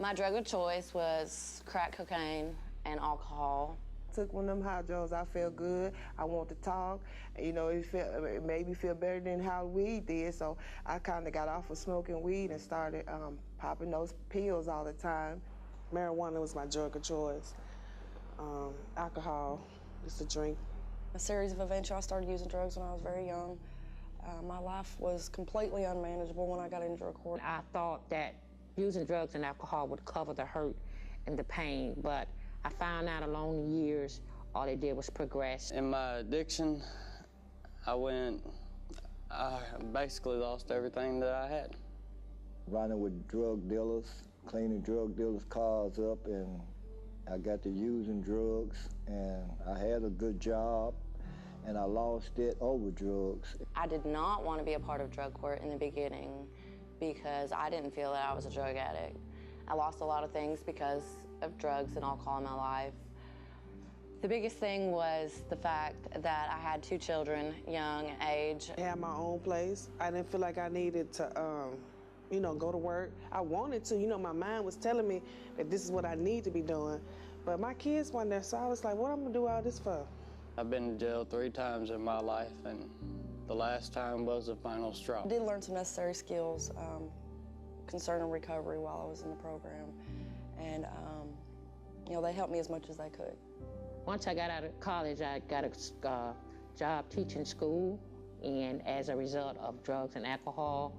My drug of choice was crack cocaine and alcohol. Took one of them hydros, I felt good, I want to talk. You know, it made me feel better than how weed did, so I kind of got off of smoking weed and started popping those pills all the time. Marijuana was my drug of choice. Alcohol, just a drink. A series of events, I started using drugs when I was very young. My life was completely unmanageable when I got into drug court. I thought that using drugs and alcohol would cover the hurt and the pain, but I found out along the years, all it did was progress. In my addiction, I basically lost everything that I had. Running with drug dealers, cleaning drug dealers' cars up, and I got to using drugs, and I had a good job, and I lost it over drugs. I did not want to be a part of drug court in the beginning because I didn't feel that I was a drug addict. I lost a lot of things because of drugs and alcohol in my life. The biggest thing was the fact that I had 2 children, young age. I had my own place. I didn't feel like I needed to, go to work. I wanted to, my mind was telling me that this is what I need to be doing. But my kids weren't there, so I was like, what am I gonna do all this for? I've been to jail 3 times in my life, and the last time was the final straw. I did learn some necessary skills concerning recovery while I was in the program. And, they helped me as much as they could. Once I got out of college, I got a job teaching school, and as a result of drugs and alcohol,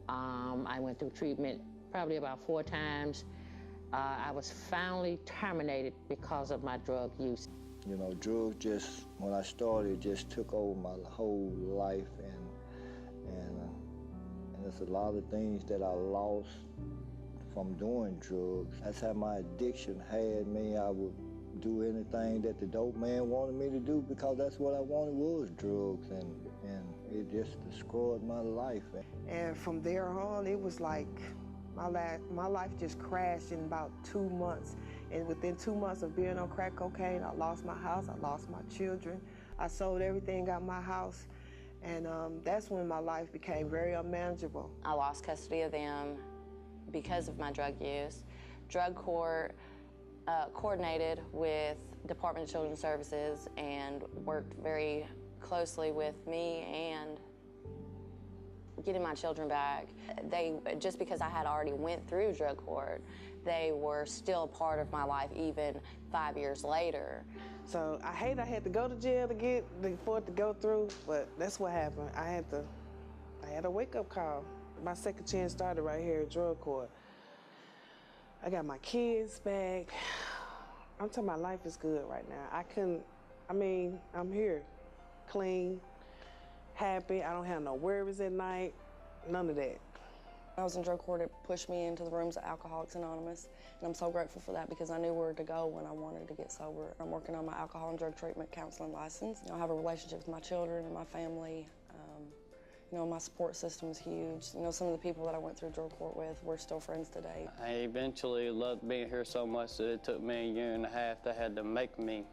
I went through treatment probably about 4 times. I was finally terminated because of my drug use. You know, drugs when I started, just took over my whole life, and there's a lot of things that I lost from doing drugs. That's how my addiction had me. I would do anything that the dope man wanted me to do because that's what I wanted was drugs, and it just destroyed my life. And from there on, it was like my life just crashed in about 2 months. And within 2 months of being on crack cocaine, I lost my house, I lost my children. I sold everything out of my house. And that's when my life became very unmanageable. I lost custody of them because of my drug use. Drug court coordinated with Department of Children's Services and worked very closely with me and getting my children back. Just because I had already went through drug court, they were still part of my life even 5 years later. So I had to go to jail for it to go through, but that's what happened. I had a wake-up call. My second chance started right here at drug court. I got my kids back. I'm telling you, my life is good right now. I'm here, clean, happy. I don't have no worries at night, none of that. I was in drug court, it pushed me into the rooms of Alcoholics Anonymous, and I'm so grateful for that because I knew where to go when I wanted to get sober. I'm working on my alcohol and drug treatment counseling license. I have a relationship with my children and my family. My support system is huge. Some of the people that I went through drug court with, we're still friends today. I eventually loved being here so much that it took me 1.5 years. They had to make me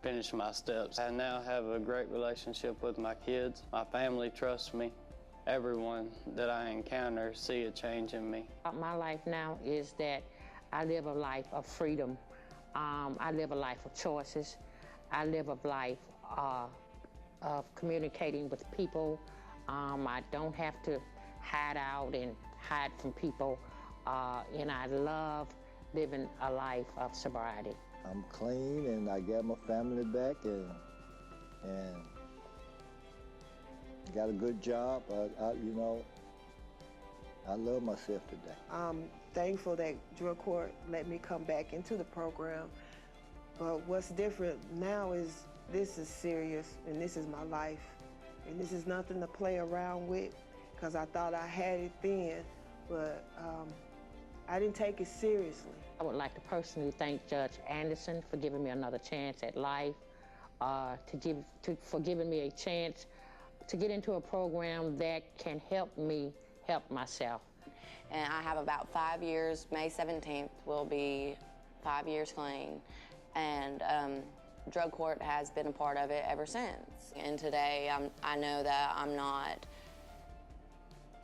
finish my steps. I now have a great relationship with my kids. My family trusts me. Everyone that I encounter see a change in me. My life now is that I live a life of freedom. I live a life of choices. I live a life of communicating with people. I don't have to hide out and hide from people, and I love living a life of sobriety. I'm clean, and I got my family back, and got a good job. I love myself today. I'm thankful that drug court let me come back into the program, but what's different now is this is serious, and this is my life. And this is nothing to play around with, because I thought I had it then, but I didn't take it seriously. I would like to personally thank Judge Anderson for giving me another chance at life, for giving me a chance to get into a program that can help me help myself. And I have about 5 years. May 17th will be 5 years clean. And drug court has been a part of it ever since. And today I know that I'm not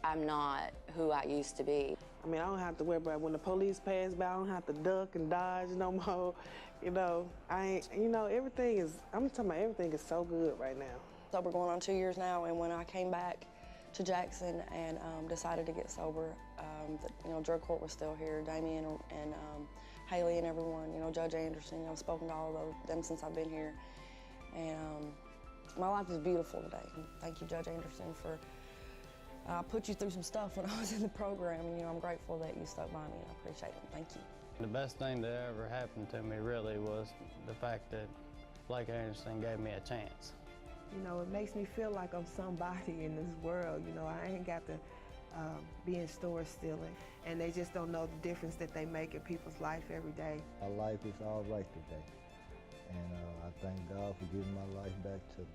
I'm not who I used to be. I mean, I don't have to worry about when the police pass by, I don't have to duck and dodge no more. You know, everything is, I'm talking about everything is so good right now. Sober going on 2 years now, and when I came back to Jackson and decided to get sober, drug court was still here. Damien and Haley and everyone, Judge Anderson, I've spoken to all of them since I've been here. And my life is beautiful today. Thank you, Judge Anderson, for I put you through some stuff when I was in the program, and I'm grateful that you stuck by me, and I appreciate it. Thank you. The best thing that ever happened to me really was the fact that Blake Anderson gave me a chance. It makes me feel like I'm somebody in this world. I ain't got to be in stores stealing, and they just don't know the difference that they make in people's life every day. My life is all right today, and I thank God for giving my life back to me.